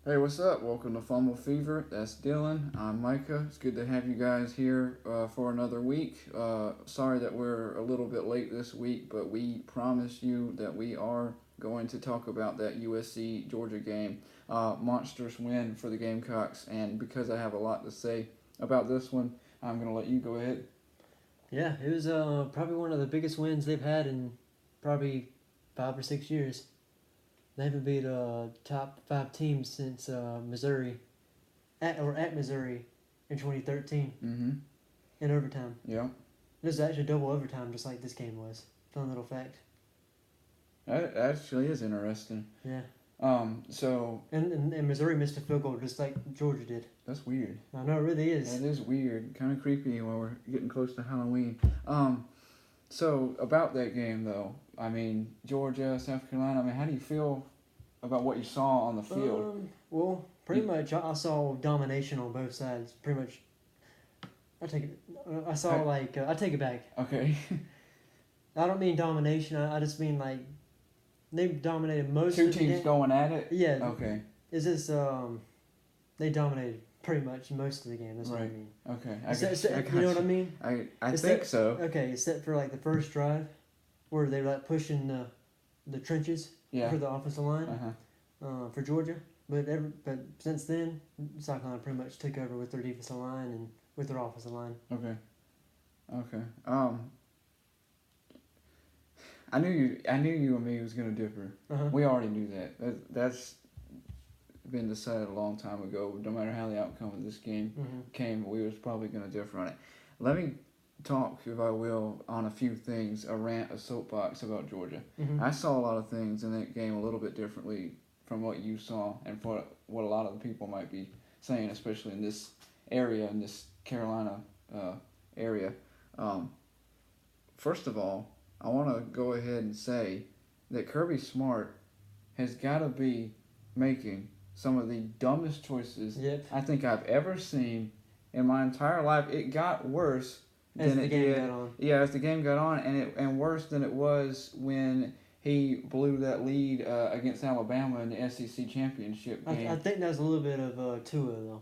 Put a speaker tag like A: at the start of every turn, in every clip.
A: Hey, what's up? Welcome to Fumble Fever. That's Dylan. I'm Micah. It's good to have you guys here for another week. Sorry that we're a little bit late this week, but we promise you that we are going to talk about that USC Georgia game. Monstrous win for the Gamecocks, and because I have a lot to say about this one, I'm going to let you go ahead.
B: Yeah, it was probably one of the biggest wins they've had in probably 5 or 6 years. They haven't beat a top five team since Missouri, at Missouri in 2013
A: Mm-hmm.
B: in overtime.
A: Yeah.
B: This is actually double overtime, just like this game was. Fun little fact.
A: That actually is interesting.
B: Yeah.
A: So
B: And Missouri missed a field goal just like Georgia did.
A: that's weird.
B: I know, it really is.
A: That is weird. Kind of creepy while we're getting close to Halloween. So about that game though, I mean Georgia, South Carolina. I mean, how do you feel about what you saw on the field?
B: Well, pretty much I saw domination on both sides. Pretty much. I take it. I saw I take it back.
A: Okay.
B: I don't mean domination. I just mean like they dominated most
A: Two
B: of the
A: teams
B: game.
A: going at it.
B: Yeah.
A: Okay.
B: Is this they dominated pretty much most of the game. That's what I
A: Right.
B: mean.
A: Okay.
B: You know what I mean?
A: I think so.
B: Okay, except for like the first drive, where they were like pushing the trenches
A: Yeah.
B: for the offensive line
A: Uh-huh.
B: for Georgia. But since then, South Carolina pretty much took over with their defensive line and with their offensive line.
A: Okay. Okay. I knew you and me was gonna differ.
B: Uh-huh.
A: We already knew that's been decided a long time ago. No matter how the outcome of this game came, we was probably going to differ on it. Let me talk, if I will, on a few things, a soapbox about Georgia. I saw a lot of things in that game a little bit differently from what you saw and for what a lot of the people might be saying, especially in this area, in this Carolina area. First of all, I want to go ahead and say that Kirby Smart has got to be making some of the dumbest choices I think I've ever seen in my entire life. It got worse
B: as
A: than
B: the
A: it
B: game
A: did.
B: got on.
A: Yeah, as the game got on, and worse than it was when he blew that lead against Alabama in the SEC championship game.
B: I think that's a little bit of Tua though.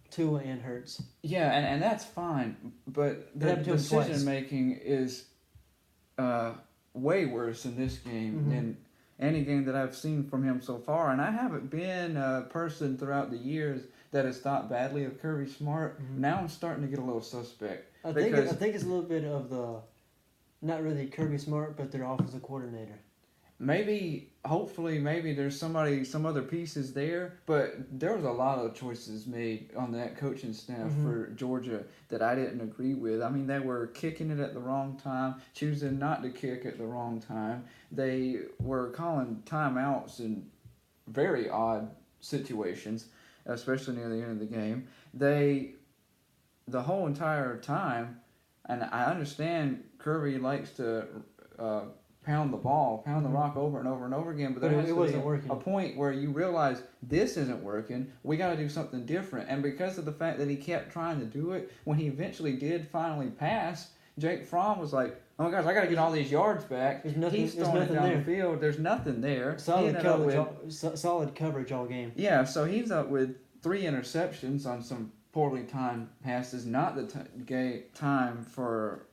B: Tua and Hurts.
A: Yeah, and that's fine, but the decision making is way worse in this game than any game that I've seen from him so far. And I haven't been a person throughout the years that has thought badly of Kirby Smart. Now I'm starting to get a little suspect.
B: I think it's a little bit of the, not really Kirby Smart, but their offensive coordinator.
A: Hopefully, there's some other pieces there, but there was a lot of choices made on that coaching staff for Georgia that I didn't agree with. I mean, they were kicking it at the wrong time, choosing not to kick at the wrong time. They were calling timeouts in very odd situations, especially near the end of the game. The whole entire time, and I understand Kirby likes to pound the rock over and over and over again, but there has to be a point where you realize this isn't working. We got to do something different. And because of the fact that he kept trying to do it, when he eventually did finally pass, Jake Fromm was like, "Oh my gosh, I got to get all these yards back." He's throwing it down the field. There's nothing there.
B: Solid coverage all game.
A: Yeah, so he's up with 3 interceptions on some poorly timed passes. Not the time for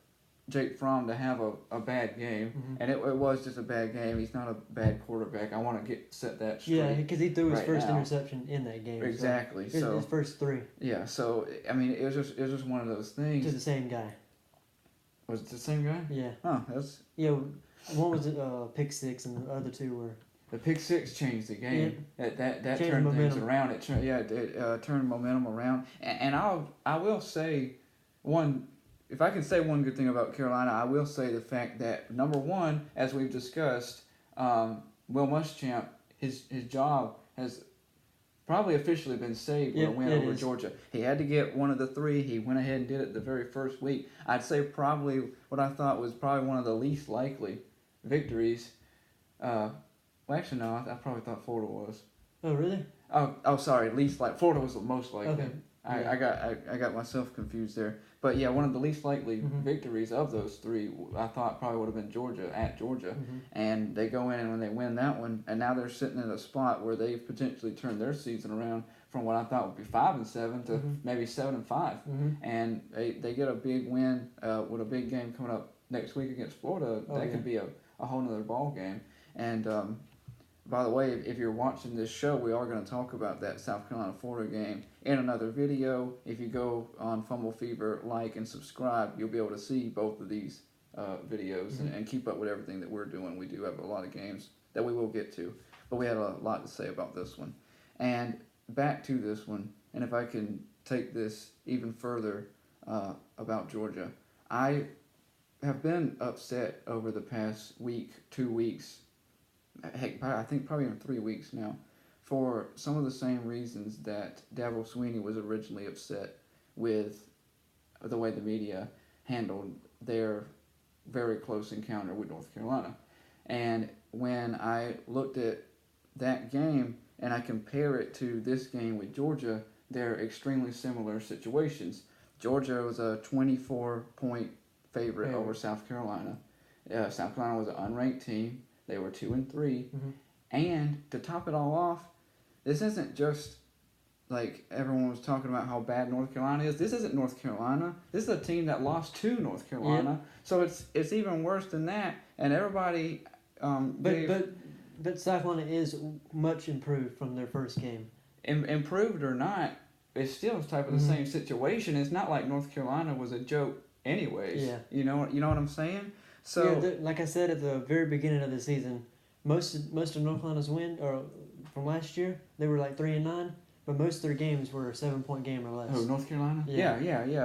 A: Jake Fromm to have a bad game, and it was just a bad game. He's not a bad quarterback. I want to set that straight.
B: Yeah, because he threw his first interception in that game.
A: Exactly.
B: So his first 3.
A: Yeah. So I mean, it was just one of those things.
B: To the same guy.
A: Was it the same guy?
B: Yeah.
A: Huh. That's.
B: Yeah. One was pick 6, and the other 2 were.
A: The pick 6 changed the game.
B: Yeah.
A: That turned things around. It turned momentum around. And I will say one. If I can say one good thing about Carolina, I will say the fact that, number one, as we've discussed, Will Muschamp, his job has probably officially been saved with a win over Georgia. He had to get one of the 3. He went ahead and did it the very first week. I'd say probably what I thought was probably one of the least likely victories. Well, actually, no, I probably thought Florida was.
B: Oh, really?
A: Oh, sorry. Least like Florida was the most likely.
B: Okay.
A: I got myself confused there. But yeah, one of the least likely
B: Mm-hmm.
A: victories of those three, I thought probably would have been Georgia at Georgia,
B: Mm-hmm.
A: and they go in and when they win that one, and now they're sitting in a spot where they've potentially turned their season around from what I thought would be 5-7 to
B: Mm-hmm.
A: maybe 7-5,
B: Mm-hmm.
A: and they get a big win with a big game coming up next week against Florida. That could be a whole nother ball game. And by the way, if you're watching this show, we are going to talk about that South Carolina-Florida game in another video. If you go on Fumble Fever, like and subscribe, you'll be able to see both of these videos and keep up with everything that we're doing. We do have a lot of games that we will get to, but we had a lot to say about this one. And back to this one, and if I can take this even further about Georgia, I have been upset over the past week, 2 weeks, heck, I think probably even 3 weeks now, for some of the same reasons that Dabo Swinney was originally upset with the way the media handled their very close encounter with North Carolina. And when I looked at that game and I compare it to this game with Georgia, they're extremely similar situations. Georgia was a 24-point favorite over South Carolina. South Carolina was an unranked team. They were 2-3,
B: Mm-hmm.
A: and to top it all off, this isn't just like everyone was talking about how bad North Carolina is. This isn't North Carolina. This is a team that lost to North Carolina, so it's even worse than that. And everybody,
B: but South Carolina is much improved from their first game.
A: Improved or not, it's still type of the same situation. It's not like North Carolina was a joke, anyways.
B: Yeah.
A: You know what I'm saying? So
B: like I said at the very beginning of the season, most of North Carolina's win or from last year, they were like 3-9, but most of their games were a 7-point game or less.
A: Oh, North Carolina?
B: Yeah.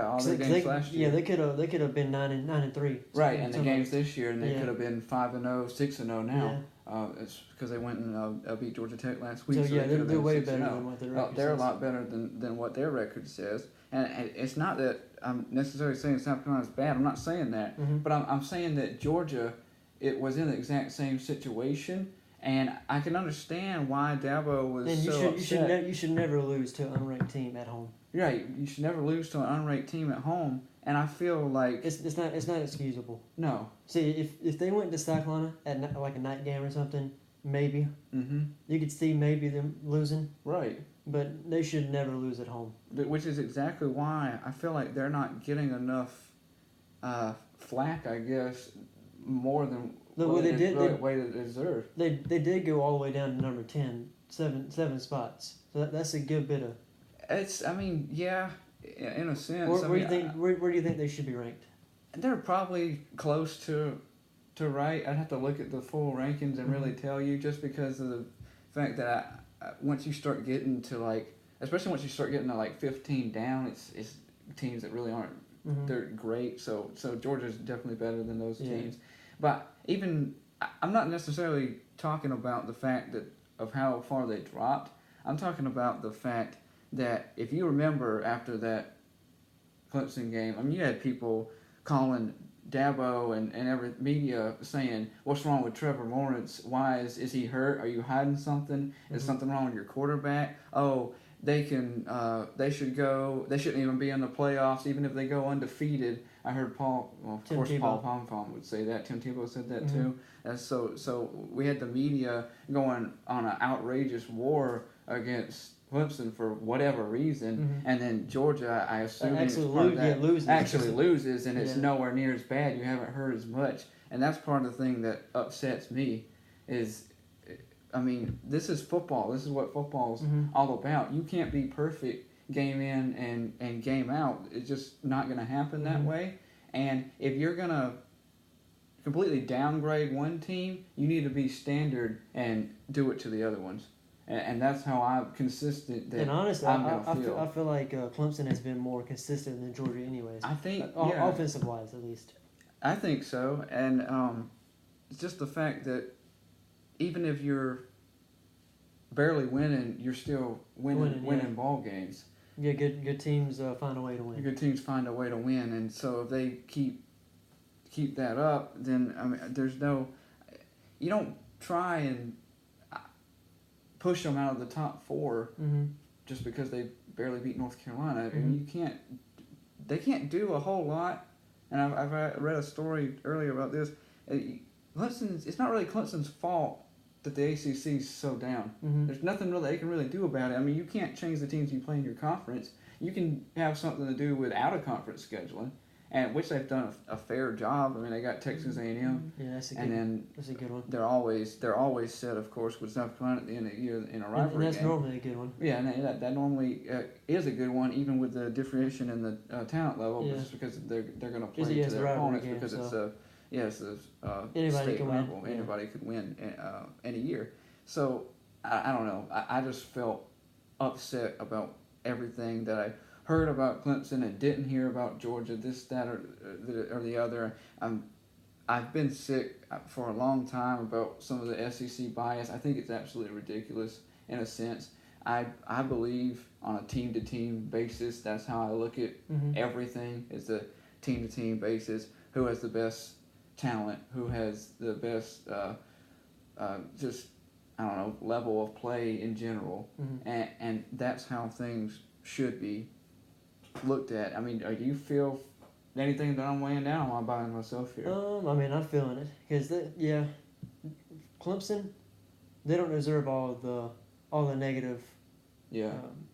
A: All their games last year.
B: Yeah, they could have been 9-3.
A: Right, and the games this year, and they could have been 5-0, 6-0 now.
B: Yeah.
A: It's because they went and beat Georgia Tech last week.
B: So yeah, they're way better than what their record says.
A: They're a lot better than what their record says. And it's not that I'm necessarily saying South Carolina's bad. I'm not saying that.
B: Mm-hmm.
A: But I'm saying that Georgia, it was in the exact same situation. And I can understand why Dabo was upset.
B: You should never lose to an unranked team at home.
A: Right, you should never lose to an unranked team at home. And I feel like
B: it's not excusable.
A: No.
B: See, if they went to South Carolina at like a night game or something, maybe you could see maybe them losing.
A: Right.
B: But they should never lose at home.
A: Which is exactly why I feel like they're not getting enough flack, I guess, more than what they deserve.
B: They did go all the way down to number 10, seven spots. So that's a good bit of.
A: Yeah, in a sense.
B: Where do you think they should be ranked?
A: They're probably close to right. I'd have to look at the full rankings and really tell you, just because of the fact that once you start getting to especially once you start getting to 15 down, it's teams that really aren't they're great. So Georgia's definitely better than those teams. But even I'm not necessarily talking about the fact of how far they dropped. I'm talking about the fact that if you remember after that Clemson game, you had people calling Dabo and every media saying, "What's wrong with Trevor Lawrence? Why is he hurt? Are you hiding something? Is something wrong with your quarterback? Oh, they should go. They shouldn't even be in the playoffs, even if they go undefeated." I heard Paul Pompom would say that. Tim Tebow said that too. And so we had the media going on an outrageous war against Clemson for whatever reason, and then Georgia, I assume, actually loses, and it's nowhere near as bad. You haven't heard as much, and that's part of the thing that upsets me. This is football. This is what football's all about. You can't be perfect game in and game out. It's just not going to happen that way. And if you're going to completely downgrade one team, you need to be standard and do it to the other ones. And that's how I'm consistent.
B: And honestly, I feel like Clemson has been more consistent than Georgia anyways.
A: I think,
B: offensive-wise at least.
A: I think so. And it's just the fact that even if you're barely winning, you're still winning ball games.
B: Yeah, good teams find a way to win.
A: Good teams find a way to win, and so if they keep that up, then you don't try and push them out of the top four just because they barely beat North Carolina. And you can't they can't do a whole lot. And I've read a story earlier about this. Clemson's, it's not really Clemson's fault that the ACC is so down.
B: Mm-hmm.
A: There's nothing really they can really do about it. I mean, you can't change the teams you play in your conference. You can have something to do with out-of-conference scheduling, and which they've done a fair job. I mean, they got Texas A&M,
B: Yeah, that's a good one.
A: They're always set, of course, with South Carolina at the end of the year in a rivalry
B: and that's
A: game.
B: normally a good one.
A: Yeah, and that normally is a good one, even with the differentiation in the talent level, just because they're going to play to their opponents
B: game,
A: because
B: so.
A: it's a
B: Anybody
A: state
B: can
A: rival.
B: win.
A: Anybody could win any year. So I don't know. I just felt upset about everything that I heard about Clemson and didn't hear about Georgia, this, that, or the other. I've been sick for a long time about some of the SEC bias. I think it's absolutely ridiculous in a sense. I believe on a team-to-team basis, that's how I look at everything, is a team-to-team basis. Who has the best talent? Who has the best level of play in general? And that's how things should be looked at. I mean, do you feel anything that I'm weighing down while by myself here?
B: I mean, I'm feeling it because Clemson, they don't deserve all the negative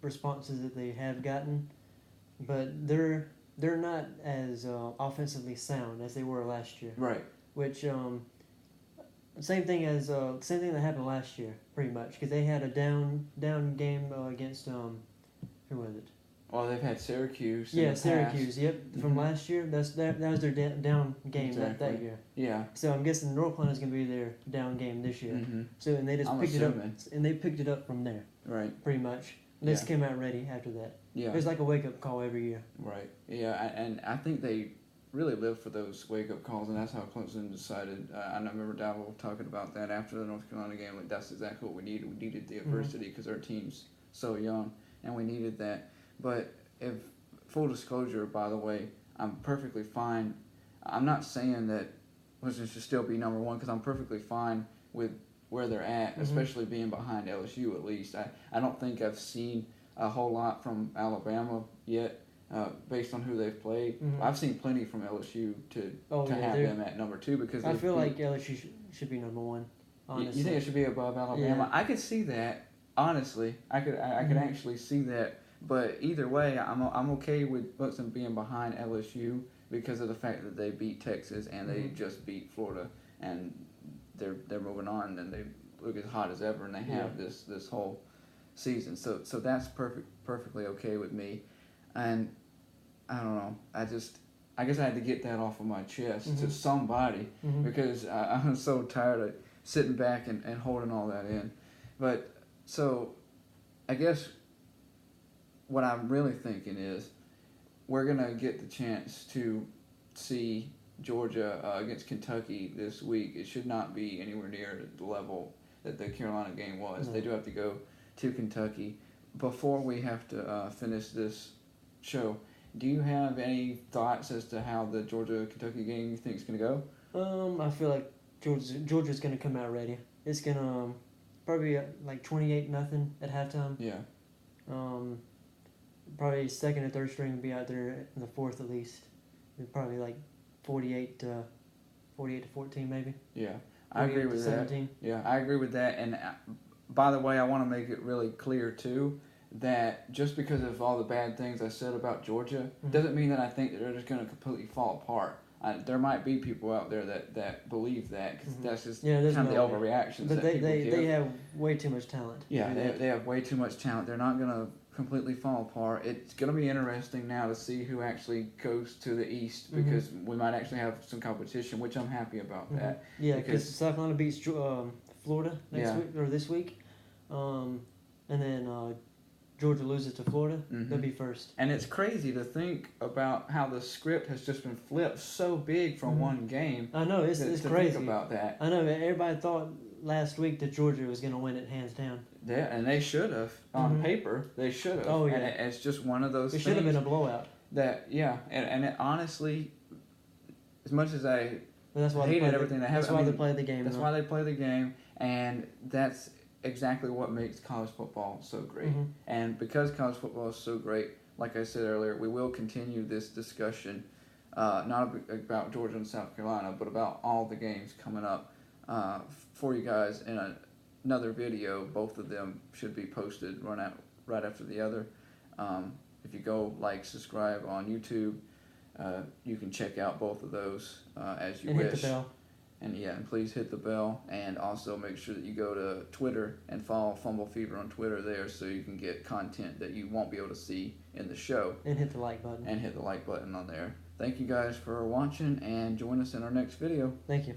B: responses that they have gotten, but they're not as offensively sound as they were last year.
A: Right.
B: Which same thing that happened last year, pretty much, because they had a down game against who was it?
A: Well, they've had Syracuse.
B: Syracuse. Yep, from last year. That was their down game that year.
A: Yeah.
B: So I'm guessing North Carolina's gonna be their down game this year. So and they just picked it up from there.
A: Right.
B: Pretty much. They just came out ready after that.
A: Yeah.
B: It was like a wake up call every year.
A: Right. Yeah, and I think they really live for those wake up calls, and that's how Clemson decided. I remember Dabo talking about that after the North Carolina game. Like, that's exactly what we needed. We needed the adversity because our team's so young, and we needed that. But if full disclosure, by the way, I'm perfectly fine. I'm not saying that Clemson should still be number one because I'm perfectly fine with where they're at, especially being behind LSU at least. I don't think I've seen a whole lot from Alabama yet, based on who they've played. I've seen plenty from LSU to have them at number two because
B: I feel like LSU should be number one. Honestly.
A: You think it should be above Alabama? Yeah. I could see that. Honestly, I could actually see that. But either way, I'm okay with Clemson being behind LSU because of the fact that they beat Texas and they just beat Florida, and they're moving on and they look as hot as ever, and they have this whole season. So that's perfectly okay with me. And I don't know. I guess I had to get that off of my chest to somebody because I'm so tired of sitting back and holding all that in. But so I guess what I'm really thinking is we're going to get the chance to see Georgia against Kentucky this week. It should not be anywhere near the level that the Carolina game was. No. They do have to go to Kentucky. Before we have to finish this show, do you have any thoughts as to how the Georgia-Kentucky game you think is going to
B: go? I feel like Georgia's going to come out ready. It's going to probably like 28-0 at halftime.
A: Yeah.
B: Probably second and third string will be out there in the fourth at least. Probably like 48 to 14 maybe.
A: Yeah, I agree with
B: 17.
A: That. Yeah, I agree with that. And by the way, I want to make it really clear too that just because of all the bad things I said about Georgia doesn't mean that I think that they're just going to completely fall apart. There might be people out there that believe that because that's just kind of the overreactions
B: but
A: that people give.
B: They have way too much talent.
A: Yeah, they have way too much talent. They're not going to completely fall apart. It's going to be interesting now to see who actually goes to the East because we might actually have some competition, which I'm happy about that.
B: Yeah, because South Carolina beats Florida this week, and then Georgia loses to Florida. They'll be first.
A: And it's crazy to think about how the script has just been flipped so big from one game.
B: I know, it's crazy.
A: Think about that.
B: I know, everybody thought last week that Georgia was going to win it hands down.
A: Yeah, and they should have. On paper, they should have.
B: Oh, yeah.
A: And it's just one of those things.
B: It should have been a blowout.
A: And it honestly, as much as I hated everything that happened.
B: That's why they play the game.
A: That's why they play the game, and that's exactly what makes college football so great. And because college football is so great, like I said earlier, we will continue this discussion, not about Georgia and South Carolina, but about all the games coming up for you guys in another video. Both of them should be posted right after the other. If you go subscribe on YouTube, you can check out both of those as you wish.
B: Hit the bell.
A: And please hit the bell, and also make sure that you go to Twitter and follow Fumble Fever on Twitter there, so you can get content that you won't be able to see in the show.
B: And hit the like button.
A: And hit the like button on there. Thank you guys for watching, and join us in our next video.
B: Thank you.